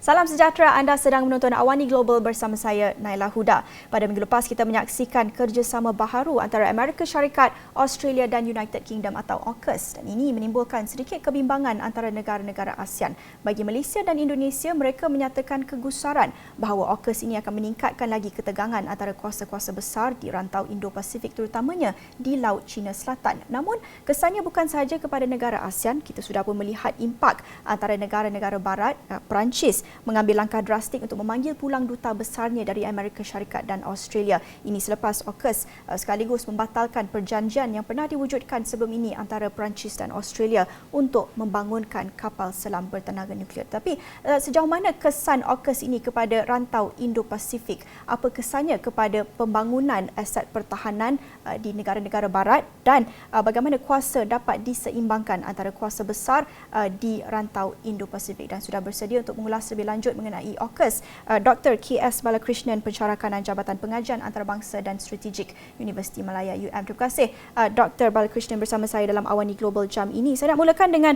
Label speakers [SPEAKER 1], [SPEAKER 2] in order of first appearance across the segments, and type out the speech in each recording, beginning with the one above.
[SPEAKER 1] Salam sejahtera, anda sedang menonton Awani Global bersama saya, Naila Huda. Pada minggu lepas, kita menyaksikan kerjasama baharu antara Amerika Syarikat, Australia dan United Kingdom atau AUKUS. Dan ini menimbulkan sedikit kebimbangan antara negara-negara ASEAN. Bagi Malaysia dan Indonesia, mereka menyatakan kegusaran bahawa AUKUS ini akan meningkatkan lagi ketegangan antara kuasa-kuasa besar di rantau Indo-Pasifik terutamanya di Laut Cina Selatan. Namun, kesannya bukan sahaja kepada negara ASEAN, kita sudah pun melihat impak antara negara-negara barat, Perancis, mengambil langkah drastik untuk memanggil pulang duta besarnya dari Amerika Syarikat dan Australia. Ini selepas AUKUS sekaligus membatalkan perjanjian yang pernah diwujudkan sebelum ini antara Perancis dan Australia untuk membangunkan kapal selam bertenaga nuklear. Tapi sejauh mana kesan AUKUS ini kepada rantau Indo-Pasifik? Apa kesannya kepada pembangunan aset pertahanan di negara-negara barat dan bagaimana kuasa dapat diseimbangkan antara kuasa besar di rantau Indo-Pasifik? Dan sudah bersedia untuk mengulas lebih lanjut mengenai AUKUS, Dr. K.S. Balakrishnan, Pensyarah Kanan Jabatan Pengajian Antarabangsa dan Strategik Universiti Malaya UM. Terima kasih Dr. Balakrishnan bersama saya dalam Awani Global jam ini. Saya nak mulakan dengan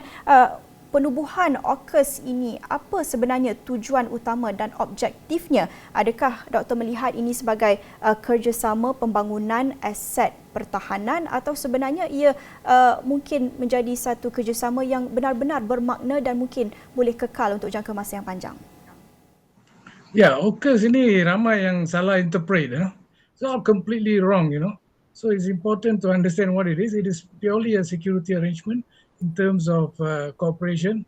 [SPEAKER 1] penubuhan AUKUS ini. Apa sebenarnya tujuan utama dan objektifnya? Adakah doktor melihat ini sebagai kerjasama pembangunan aset pertahanan atau sebenarnya ia mungkin menjadi satu kerjasama yang benar-benar bermakna dan mungkin boleh kekal untuk jangka masa yang panjang?
[SPEAKER 2] Ya, AUKUS ini ramai yang salah interpret. It's all completely wrong, So it's important to understand what it is. It is purely a security arrangement in terms of cooperation,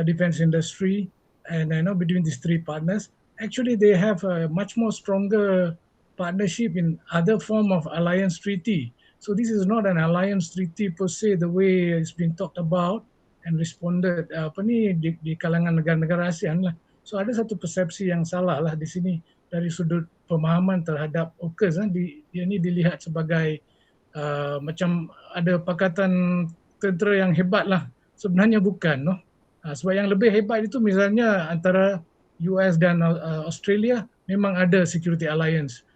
[SPEAKER 2] defense industry, and between these three partners. Actually, they have a much more stronger partnership in other form of alliance treaty. So this is not an alliance treaty per se, the way it's been talked about and responded di kalangan negara-negara ASEAN lah. So ada satu persepsi yang salah lah di sini dari sudut pemahaman terhadap AUKUS. Dia ini dilihat sebagai macam ada pakatan tentera yang hebat lah. Sebenarnya bukan. Sebab yang lebih hebat itu misalnya antara US dan Australia memang ada security alliance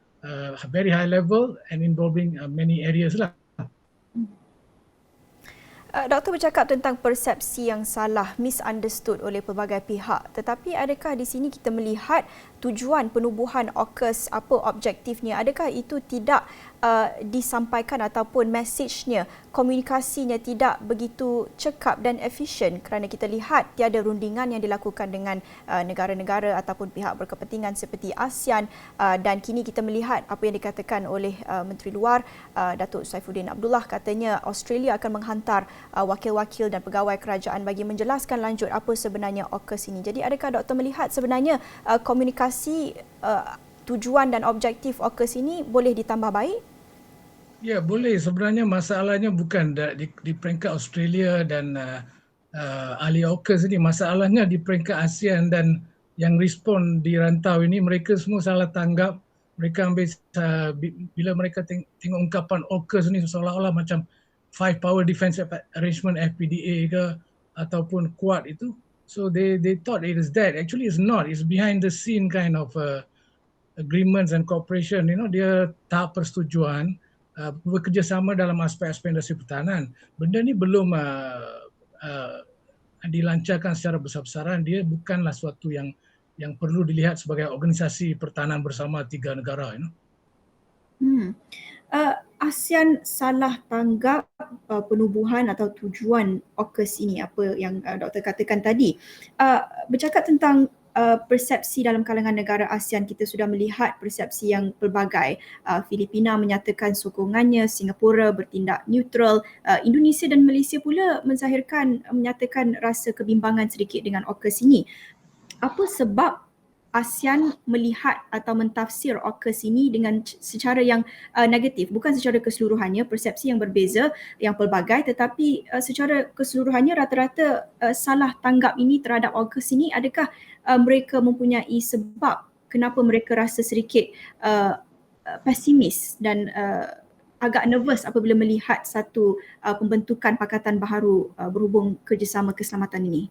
[SPEAKER 2] very high level and involving many areas lah.
[SPEAKER 1] Doktor bercakap tentang persepsi yang salah, misunderstood oleh pelbagai pihak. Tetapi adakah di sini kita melihat tujuan penubuhan AUKUS, apa objektifnya? Adakah itu tidak disampaikan ataupun mesejnya, komunikasinya tidak begitu cekap dan efisien kerana kita lihat tiada rundingan yang dilakukan dengan negara-negara ataupun pihak berkepentingan seperti ASEAN dan kini kita melihat apa yang dikatakan oleh Menteri Luar Datuk Saifuddin Abdullah, katanya Australia akan menghantar wakil-wakil dan pegawai kerajaan bagi menjelaskan lanjut apa sebenarnya AUKUS ini. Jadi adakah doktor melihat sebenarnya komunikasi tujuan dan objektif AUKUS ini boleh ditambah baik?
[SPEAKER 2] Ya, boleh. Sebenarnya masalahnya bukan di peringkat Australia dan ahli AUKUS ini. Masalahnya di peringkat ASEAN dan yang respon di rantau ini, mereka semua salah tanggap. Mereka ambil, bila mereka tengok ungkapan AUKUS ini seolah-olah macam Five Power Defence Arrangement FPDA ke ataupun Quad itu. So they thought it is that. Actually it's not. It's behind the scene kind of agreements and cooperation. Dia tahap persetujuan bekerjasama dalam aspek-aspek industri pertahanan. Benda ni belum dilancarkan secara besar-besaran. Dia bukanlah suatu yang perlu dilihat sebagai organisasi pertahanan bersama tiga negara.
[SPEAKER 1] ASEAN salah tanggap penubuhan atau tujuan AUKUS ini, apa yang doktor katakan tadi. Bercakap tentang persepsi dalam kalangan negara ASEAN, kita sudah melihat persepsi yang pelbagai. Filipina menyatakan sokongannya, Singapura bertindak neutral, Indonesia dan Malaysia pula menyatakan rasa kebimbangan sedikit dengan AUKUS ini. Apa sebab ASEAN melihat atau mentafsir AUKUS ini dengan secara yang negatif, bukan secara keseluruhannya, persepsi yang berbeza, yang pelbagai, tetapi secara keseluruhannya rata-rata salah tanggap ini terhadap AUKUS ini? Adakah mereka mempunyai sebab kenapa mereka rasa sedikit pesimis dan agak nervous apabila melihat satu pembentukan pakatan baharu berhubung kerjasama keselamatan ini?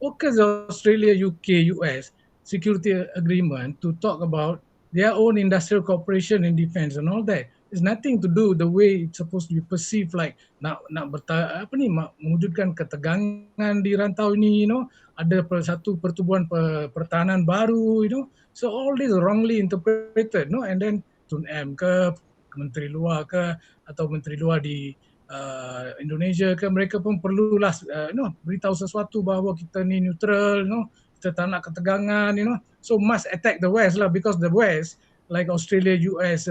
[SPEAKER 2] AUKUS Australia, UK, US security agreement to talk about their own industrial cooperation in defense and all that. It's nothing to do the way it's supposed to be perceived, like mewujudkan ketegangan di rantau ini, ada satu pertubuhan pertahanan baru, So all this wrongly interpreted, and then Tun M ke Menteri Luar ke atau Menteri Luar di Indonesia ke, mereka pun perlulah beritahu sesuatu bahawa kita ni neutral, kita tak nak ketegangan, So must attack the West lah, because the West, like Australia, US,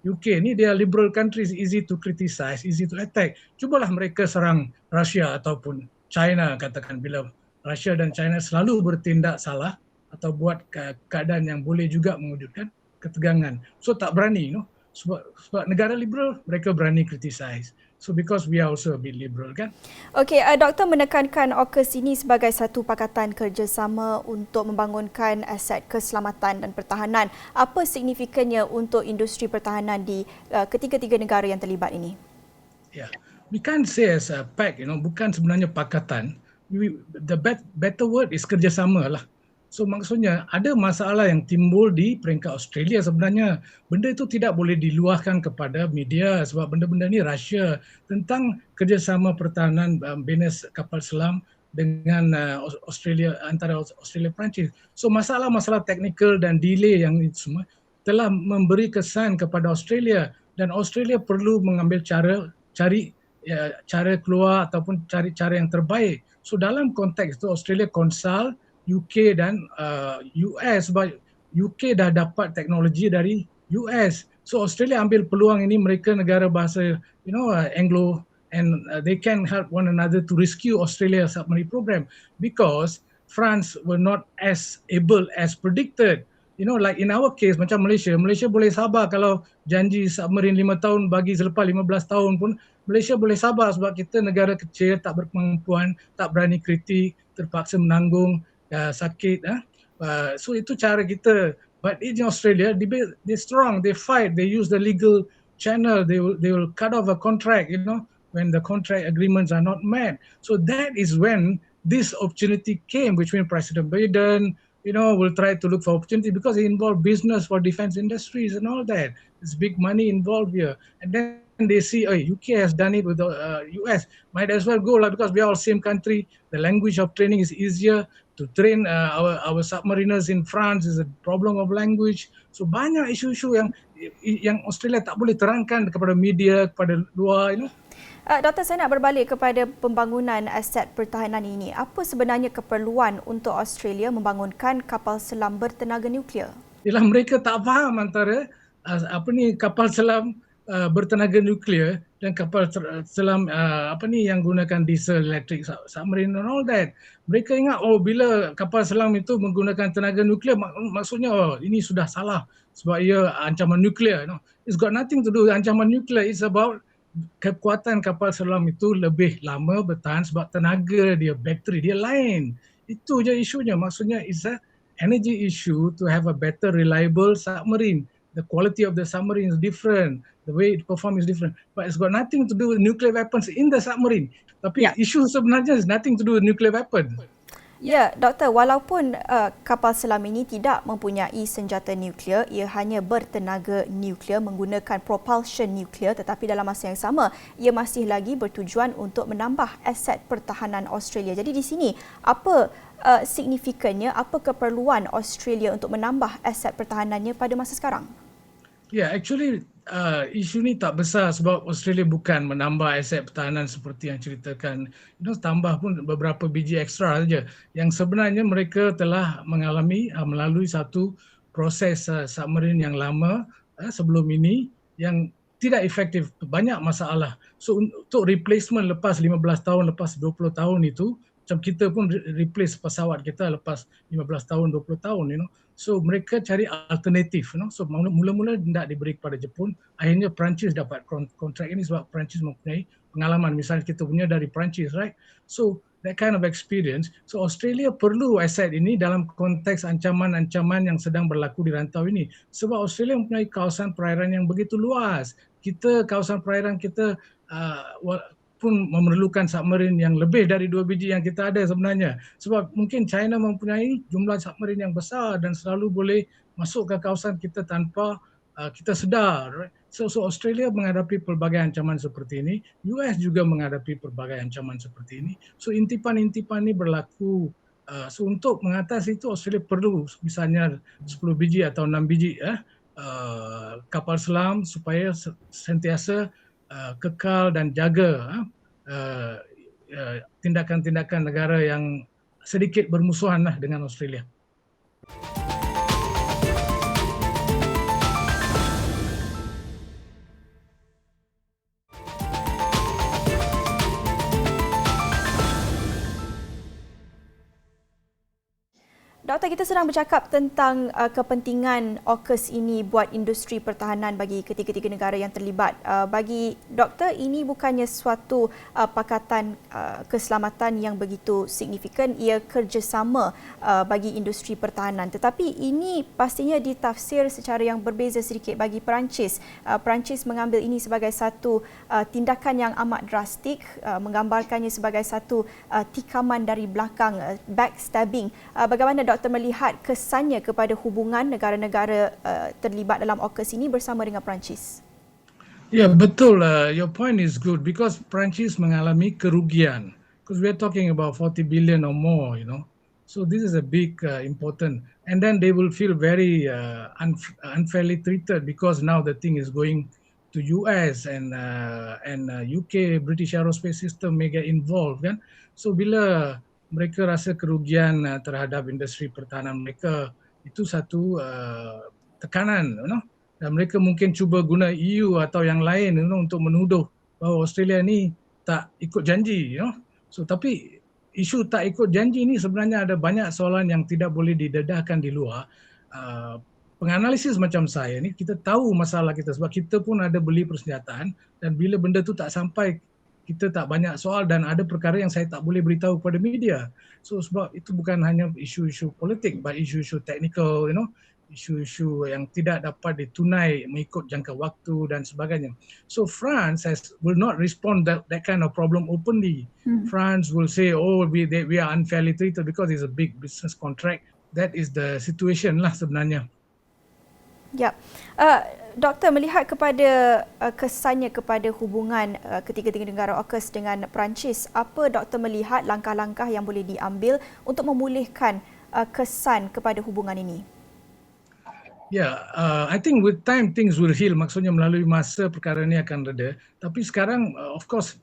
[SPEAKER 2] UK ni, they are liberal countries, easy to criticize, easy to attack. Cubalah mereka serang Russia ataupun China, katakan, bila Russia dan China selalu bertindak salah atau buat keadaan yang boleh juga mewujudkan ketegangan. So tak berani, sebab negara liberal, mereka berani criticize. So because we are also a bit liberal, kan?
[SPEAKER 1] Okey, Doktor menekankan AUKUS ini sebagai satu pakatan kerjasama untuk membangunkan aset keselamatan dan pertahanan. Apa signifikannya untuk industri pertahanan di ketiga-tiga negara yang terlibat ini?
[SPEAKER 2] Yeah, we can't say as a pact, bukan sebenarnya pakatan. The better word is kerjasama lah. So maksudnya ada masalah yang timbul di peringkat Australia sebenarnya. Benda itu tidak boleh diluahkan kepada media sebab benda-benda ni rahsia tentang kerjasama pertahanan bisnes kapal selam dengan Australia, antara Australia Perancis. So masalah-masalah teknikal dan delay yang itu semua telah memberi kesan kepada Australia, dan Australia perlu mengambil cari cara keluar ataupun cari cara yang terbaik. So dalam konteks itu Australia consult UK dan US, sebab UK dah dapat teknologi dari US. So Australia ambil peluang ini, mereka negara bahasa Anglo, and they can help one another to rescue Australia submarine program, because France were not as able as predicted. Like in our case, macam Malaysia boleh sabar kalau janji submarine 5 tahun bagi selepas 15 tahun pun Malaysia boleh sabar sebab kita negara kecil, tak berkemampuan, tak berani kritik, terpaksa menanggung sakit. So itu cara kita. But in Australia, they strong, they fight, they use the legal channel, they will cut off a contract, when the contract agreements are not met. So that is when this opportunity came between President Biden, will try to look for opportunity because it involves business for defense industries and all that. There's big money involved here. And then they see, UK has done it with the US. Might as well go because we are all same country. The language of training is easier. To train our submariners in France is a problem of language. So banyak isu-isu yang Australia tak boleh terangkan kepada media, kepada luar,
[SPEAKER 1] Doktor, saya nak berbalik kepada pembangunan aset pertahanan ini. Apa sebenarnya keperluan untuk Australia membangunkan kapal selam bertenaga nuklear?
[SPEAKER 2] Ialah mereka tak faham antara kapal selam bertenaga nuklear dan kapal selam yang gunakan diesel, electric submarine and all that. Mereka ingat bila kapal selam itu menggunakan tenaga nuklear, maksudnya ini sudah salah sebab ia ancaman nuklear. It's got nothing to do with ancaman nuklear. It's about kekuatan kapal selam itu lebih lama bertahan sebab tenaga dia, bateri dia lain. Itu je isunya. Maksudnya it's a energy issue to have a better reliable submarine. The quality of the submarine is different. The way it performs is different. But it's got nothing to do with nuclear weapons in the submarine. Tapi isu sebenarnya is nothing to do with nuclear weapon.
[SPEAKER 1] Ya, Doktor, walaupun kapal selam ini tidak mempunyai senjata nuklear, ia hanya bertenaga nuklear menggunakan propulsion nuklear, tetapi dalam masa yang sama, ia masih lagi bertujuan untuk menambah aset pertahanan Australia. Jadi di sini, apa signifikannya, apa keperluan Australia untuk menambah aset pertahanannya pada masa sekarang?
[SPEAKER 2] Yeah, actually isu ni tak besar sebab Australia bukan menambah aset pertahanan seperti yang ceritakan. Tambah pun beberapa biji ekstra saja. Yang sebenarnya mereka telah melalui satu proses submarine yang lama sebelum ini yang tidak efektif, banyak masalah. So untuk replacement lepas 15 tahun, lepas 20 tahun itu, macam kita pun replace pesawat kita lepas 15 tahun, 20 tahun, So mereka cari alternatif, So mula-mula tidak diberi kepada Jepun, akhirnya Perancis dapat kontrak ini sebab Perancis mempunyai pengalaman. Misalnya kita punya dari Perancis, right? So that kind of experience. So Australia perlu aset ini dalam konteks ancaman-ancaman yang sedang berlaku di rantau ini. Sebab Australia mempunyai kawasan perairan yang begitu luas. Kawasan perairan kita pun memerlukan submarine yang lebih dari 2 biji yang kita ada sebenarnya. Sebab mungkin China mempunyai jumlah submarine yang besar dan selalu boleh masuk ke kawasan kita tanpa kita sedar. Right? So Australia menghadapi pelbagai ancaman seperti ini, US juga menghadapi pelbagai ancaman seperti ini. So intipan-intipan ini berlaku. So untuk mengatasi itu Australia perlu misalnya 10 biji atau 6 biji kapal selam supaya sentiasa kekal dan jaga tindakan-tindakan negara yang sedikit bermusuhan lah dengan Australia.
[SPEAKER 1] Doktor, kita sedang bercakap tentang kepentingan AUKUS ini buat industri pertahanan bagi ketiga-tiga negara yang terlibat. Bagi doktor, ini bukannya suatu pakatan keselamatan yang begitu signifikan, ia kerjasama bagi industri pertahanan. Tetapi ini pastinya ditafsir secara yang berbeza sedikit bagi Perancis. Perancis mengambil ini sebagai satu tindakan yang amat drastik, menggambarkannya sebagai satu tikaman dari belakang, backstabbing. Bagaimana Doktor melihat kesannya kepada hubungan negara-negara terlibat dalam AUKUS ini bersama dengan Perancis?
[SPEAKER 2] Ya, betul. Your point is good because Perancis mengalami kerugian. Because we are talking about 40 billion or more, So this is a big important. And then they will feel very unfairly treated because now the thing is going to US and UK, British Aerospace System may get involved, kan? So bila mereka rasa kerugian terhadap industri pertahanan mereka, itu satu tekanan, dan mereka mungkin cuba guna EU atau yang lain untuk menuduh bahawa Australia ni tak ikut janji. So tapi isu tak ikut janji ini sebenarnya ada banyak soalan yang tidak boleh didedahkan di luar. Penganalisis macam saya ni, kita tahu masalah kita sebab kita pun ada beli persenjataan dan bila benda tu tak sampai, kita tak banyak soal dan ada perkara yang saya tak boleh beritahu kepada media. So sebab itu bukan hanya isu-isu politik, but isu-isu teknikal, isu-isu yang tidak dapat ditunai mengikut jangka waktu dan sebagainya. So France will not respond that kind of problem openly. France will say, we are unfairly treated because it's a big business contract. That is the situation lah sebenarnya.
[SPEAKER 1] Ya, Doktor melihat kepada kesannya kepada hubungan ketiga-tiga negara AUKUS dengan Perancis, apa Doktor melihat langkah-langkah yang boleh diambil untuk memulihkan kesan kepada hubungan ini?
[SPEAKER 2] Ya, I think with time things will heal. Maksudnya melalui masa perkara ini akan reda. Tapi sekarang, of course,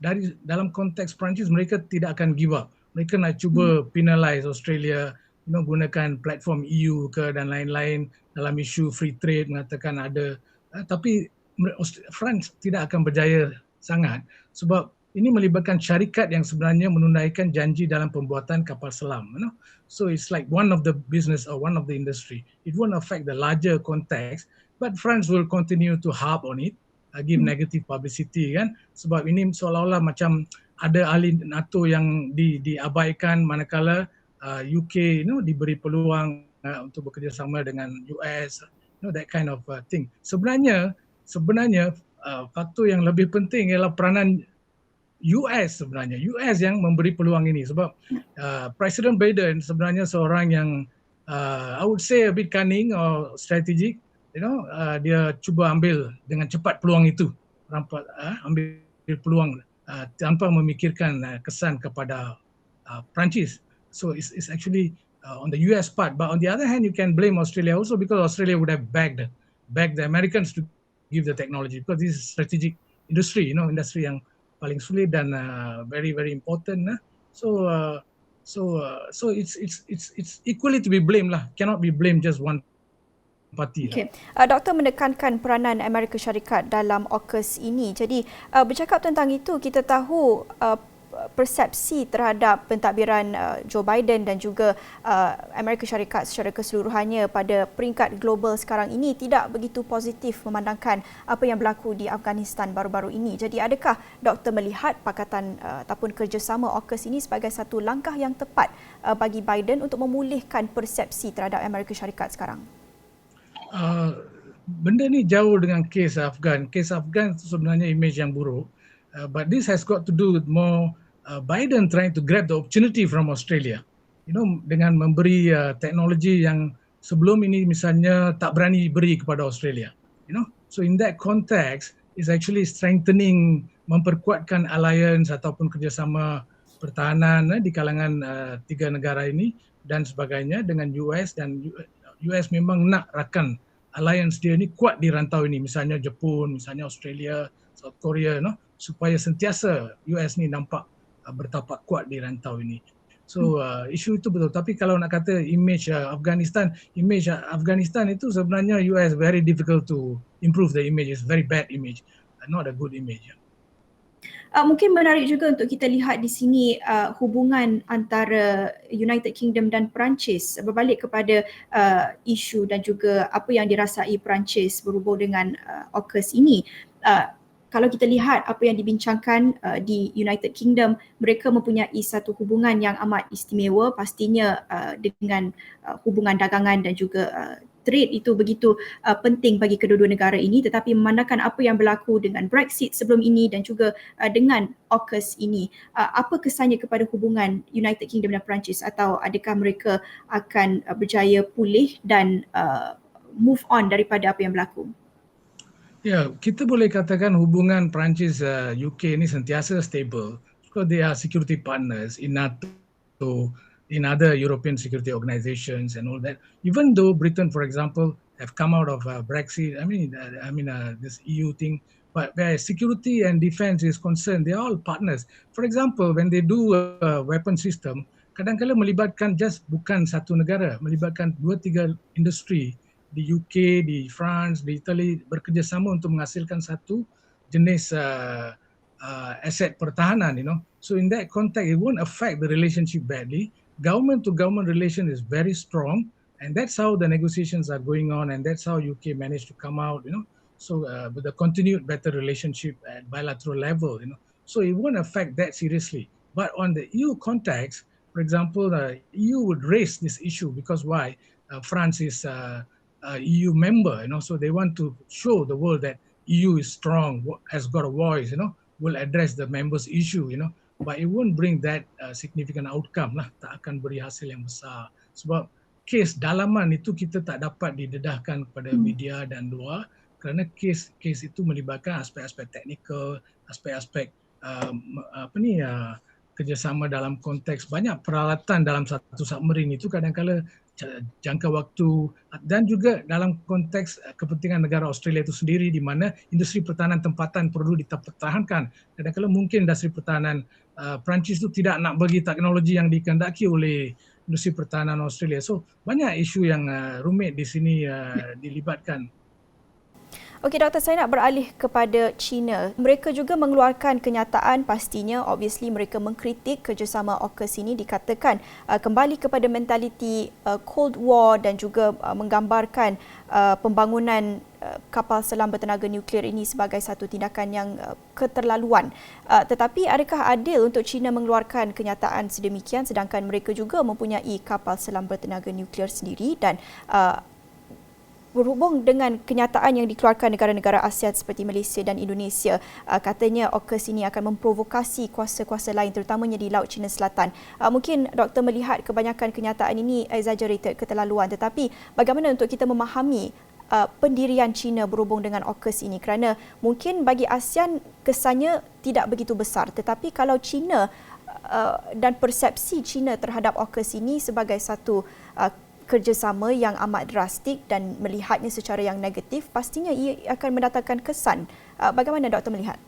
[SPEAKER 2] dalam konteks Perancis mereka tidak akan give up. Mereka nak cuba penalize Australia, gunakan platform EU dan lain-lain dalam isu free trade, mengatakan ada. Tapi France tidak akan berjaya sangat sebab ini melibatkan syarikat yang sebenarnya menunaikan janji dalam pembuatan kapal selam. So it's like one of the business or one of the industry. It won't affect the larger context, but France will continue to harp on it, give negative publicity, kan? Sebab ini seolah-olah macam ada ahli NATO yang diabaikan manakala UK diberi peluang untuk bekerjasama dengan US, that kind of thing. Sebenarnya faktor yang lebih penting ialah peranan US sebenarnya. US yang memberi peluang ini sebab Presiden Biden sebenarnya seorang yang I would say a bit cunning or strategic, dia cuba ambil dengan cepat peluang itu, ambil peluang tanpa memikirkan kesan kepada Perancis. So it's actually on the US part, but on the other hand you can blame Australia also because Australia would have backed the Americans to give the technology because this is strategic industry, industri yang paling sulit dan very very important. So it's equally to be blamed lah. Cannot be blamed just one parti.
[SPEAKER 1] Okay. Doktor menekankan peranan Amerika Syarikat dalam AUKUS ini. Jadi bercakap tentang itu, kita tahu persepsi terhadap pentadbiran Joe Biden dan juga Amerika Syarikat secara keseluruhannya pada peringkat global sekarang ini tidak begitu positif memandangkan apa yang berlaku di Afghanistan baru-baru ini. Jadi adakah Doktor melihat pakatan ataupun kerjasama AUKUS ini sebagai satu langkah yang tepat bagi Biden untuk memulihkan persepsi terhadap Amerika Syarikat sekarang?
[SPEAKER 2] Benda ni jauh dengan kes Afghan. Kes Afghan itu sebenarnya imej yang buruk. But this has got to do with more Biden trying to grab the opportunity from Australia, dengan memberi teknologi yang sebelum ini misalnya tak berani beri kepada Australia, So in that context, is actually strengthening, memperkuatkan alliance ataupun kerjasama pertahanan di kalangan tiga negara ini dan sebagainya dengan US, dan US memang nak rakan alliance dia ni kuat di rantau ini, misalnya Jepun, misalnya Australia, South Korea, supaya sentiasa US ni nampak bertapak kuat di rantau ini. So isu itu betul. Tapi kalau nak kata image Afghanistan itu sebenarnya US very difficult to improve the image. It's very bad image, not a good image.
[SPEAKER 1] Mungkin menarik juga untuk kita lihat di sini hubungan antara United Kingdom dan Perancis berbalik kepada isu dan juga apa yang dirasai Perancis berhubung dengan AUKUS ini. Kalau kita lihat apa yang dibincangkan di United Kingdom, mereka mempunyai satu hubungan yang amat istimewa pastinya dengan hubungan dagangan dan juga trade itu begitu penting bagi kedua-dua negara ini, tetapi memandangkan apa yang berlaku dengan Brexit sebelum ini dan juga dengan AUKUS ini, apa kesannya kepada hubungan United Kingdom dan Perancis, atau adakah mereka akan berjaya pulih dan move on daripada apa yang berlaku?
[SPEAKER 2] Ya, kita boleh katakan hubungan Perancis UK ni sentiasa stable because they are security partners in NATO, in other European security organizations and all that. Even though Britain, for example, have come out of Brexit, this EU thing, but where security and defense is concerned, they are all partners. For example, when they do a weapon system, kadang-kadang melibatkan just bukan satu negara, melibatkan 2-3 industri di UK, di France, di Italy bekerjasama untuk menghasilkan satu jenis aset pertahanan, So in that context, it won't affect the relationship badly. Government to government relation is very strong, and that's how the negotiations are going on, and that's how UK managed to come out, So with a continued better relationship at bilateral level, So it won't affect that seriously. But on the EU context, for example, the EU would raise this issue because why? France is EU member, so they want to show the world that EU is strong, has got a voice, will address the members' issue, but it won't bring that significant outcome lah, tak akan beri hasil yang besar. Sebab kes dalaman itu kita tak dapat didedahkan kepada media dan luar kerana kes itu melibatkan aspek-aspek teknikal, aspek-aspek kerjasama dalam konteks banyak peralatan dalam satu submarine itu kadang-kadang jangka waktu, dan juga dalam konteks kepentingan negara Australia itu sendiri di mana industri pertahanan tempatan perlu dipertahankan. Kadang-kadang mungkin industri pertahanan Perancis itu tidak nak bagi teknologi yang dikehendaki oleh industri pertahanan Australia. So banyak isu yang rumit di sini dilibatkan.
[SPEAKER 1] Okey doktor, saya nak beralih kepada China. Mereka juga mengeluarkan kenyataan, pastinya obviously mereka mengkritik kerjasama AUKUS ini, dikatakan kembali kepada mentaliti Cold War dan juga menggambarkan pembangunan kapal selam bertenaga nuklear ini sebagai satu tindakan yang keterlaluan. Tetapi adakah adil untuk China mengeluarkan kenyataan sedemikian sedangkan mereka juga mempunyai kapal selam bertenaga nuklear sendiri, dan berhubung dengan kenyataan yang dikeluarkan negara-negara ASEAN seperti Malaysia dan Indonesia, katanya AUKUS ini akan memprovokasi kuasa-kuasa lain terutamanya di Laut Cina Selatan. Mungkin doktor melihat kebanyakan kenyataan ini exaggerated, keterlaluan, tetapi bagaimana untuk kita memahami pendirian China berhubung dengan AUKUS ini, kerana mungkin bagi ASEAN kesannya tidak begitu besar, tetapi kalau China dan persepsi China terhadap AUKUS ini sebagai satu kerjasama yang amat drastik dan melihatnya secara yang negatif, pastinya ia akan mendatangkan kesan. Bagaimana doktor melihat?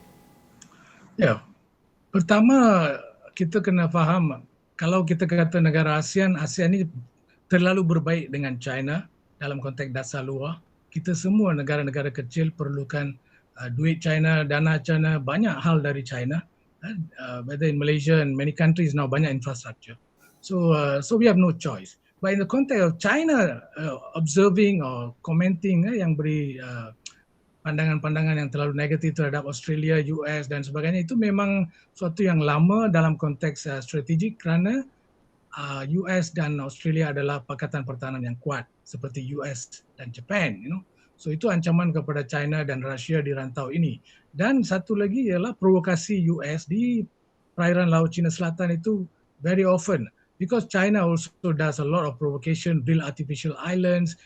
[SPEAKER 2] Ya, pertama kita kena faham kalau kita kata negara ASEAN ini terlalu berbaik dengan China dalam konteks dasar luar. Kita semua negara-negara kecil perlukan duit China, dana China, banyak hal dari China. Whether in Malaysia and many countries now banyak infrastructure. So we have no choice. But in the context of China observing or commenting yang beri pandangan-pandangan yang terlalu negatif terhadap Australia, US dan sebagainya, itu memang suatu yang lama dalam konteks strategik kerana US dan Australia adalah pakatan pertahanan yang kuat seperti US dan Japan, So itu ancaman kepada China dan Russia di rantau ini. Dan satu lagi ialah provokasi US di perairan Laut Cina Selatan itu very often. Because China also does a lot of provocation, build artificial islands,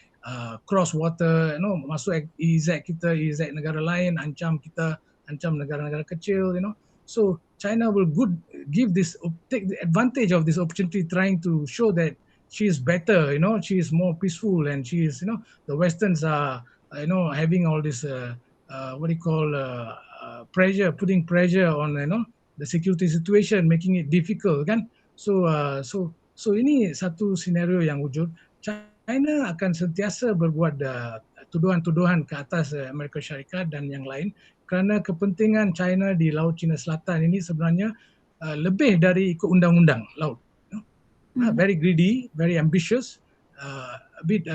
[SPEAKER 2] cross water, masuk EEZ kita, EEZ negara lain, ancam kita, ancam negara-negara kecil, So China will take the advantage of this opportunity, trying to show that she is better, she is more peaceful, and she is, the Westerns are, having all this, pressure, putting pressure on, the security situation, making it difficult, kan? So ini satu senario yang wujud. China akan sentiasa berbuat tuduhan-tuduhan ke atas Amerika Syarikat dan yang lain, kerana kepentingan China di Laut Cina Selatan ini sebenarnya lebih dari ikut undang-undang laut. Very greedy, very ambitious, a bit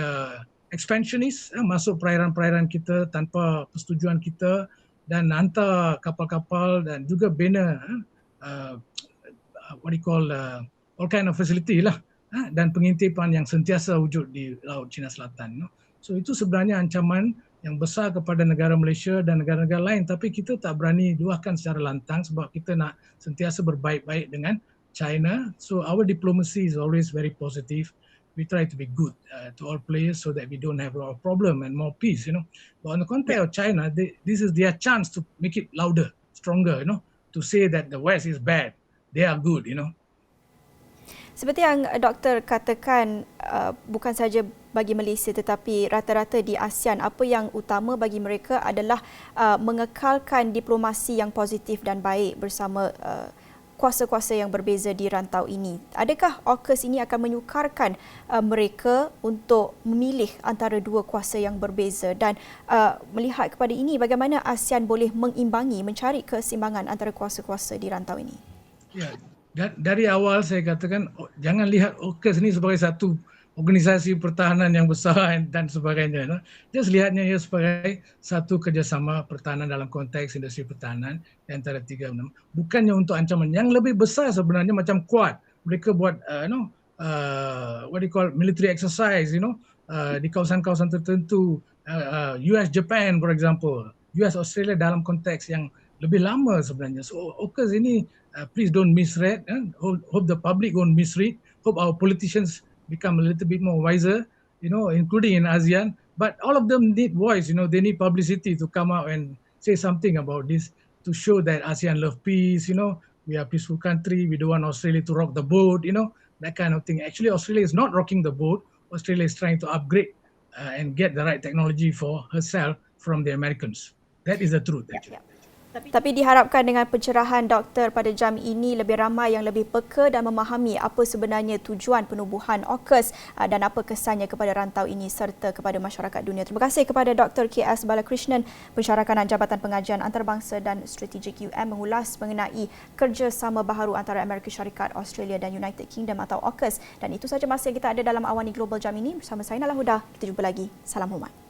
[SPEAKER 2] expansionist, masuk perairan-perairan kita tanpa persetujuan kita dan hantar kapal-kapal dan juga bina all kind of facility lah, dan pengintipan yang sentiasa wujud di Laut Cina Selatan. So itu sebenarnya ancaman yang besar kepada negara Malaysia dan negara-negara lain, tapi kita tak berani luahkan secara lantang sebab kita nak sentiasa berbaik-baik dengan China. So our diplomacy is always very positive. We try to be good to all players so that we don't have a lot of problem and more peace, But on the context of China, this is their chance to make it louder, stronger, to say that the West is bad, they are good,
[SPEAKER 1] Seperti yang doktor katakan, bukan saja bagi Malaysia tetapi rata-rata di ASEAN, apa yang utama bagi mereka adalah mengekalkan diplomasi yang positif dan baik bersama kuasa-kuasa yang berbeza di rantau ini. Adakah AUKUS ini akan menyukarkan mereka untuk memilih antara dua kuasa yang berbeza, dan melihat kepada ini, bagaimana ASEAN boleh mengimbangi, mencari keseimbangan antara kuasa-kuasa di rantau ini?
[SPEAKER 2] Ya, dari awal saya katakan jangan lihat AUKUS ini sebagai satu organisasi pertahanan yang besar dan sebagainya. Just lihatnya ia sebagai satu kerjasama pertahanan dalam konteks industri pertahanan di antara tiga benua. Bukannya untuk ancaman yang lebih besar sebenarnya, macam Quad. Mereka buat military exercise, di kawasan-kawasan tertentu. US Japan, for example, US Australia dalam konteks yang lebih lama sebenarnya. So AUKUS ini please don't misread. Hope the public won't misread. Hope our politicians become a little bit more wiser, including in ASEAN. But all of them need voice, they need publicity to come out and say something about this, to show that ASEAN love peace, we are a peaceful country, we don't want Australia to rock the boat, that kind of thing. Actually, Australia is not rocking the boat. Australia is trying to upgrade and get the right technology for herself from the Americans. That is the truth, actually.
[SPEAKER 1] Tapi diharapkan dengan pencerahan doktor pada jam ini, lebih ramai yang lebih peka dan memahami apa sebenarnya tujuan penubuhan AUKUS dan apa kesannya kepada rantau ini serta kepada masyarakat dunia. Terima kasih kepada Dr. KS Balakrishnan, Pensyarakanan Jabatan Pengajian Antarabangsa dan Strategik UM, mengulas mengenai kerjasama baharu antara Amerika Syarikat, Australia dan United Kingdom atau AUKUS. Dan itu saja masa yang kita ada dalam Awani Global jam ini. Bersama saya Nala Huda. Kita jumpa lagi. Salam hormat.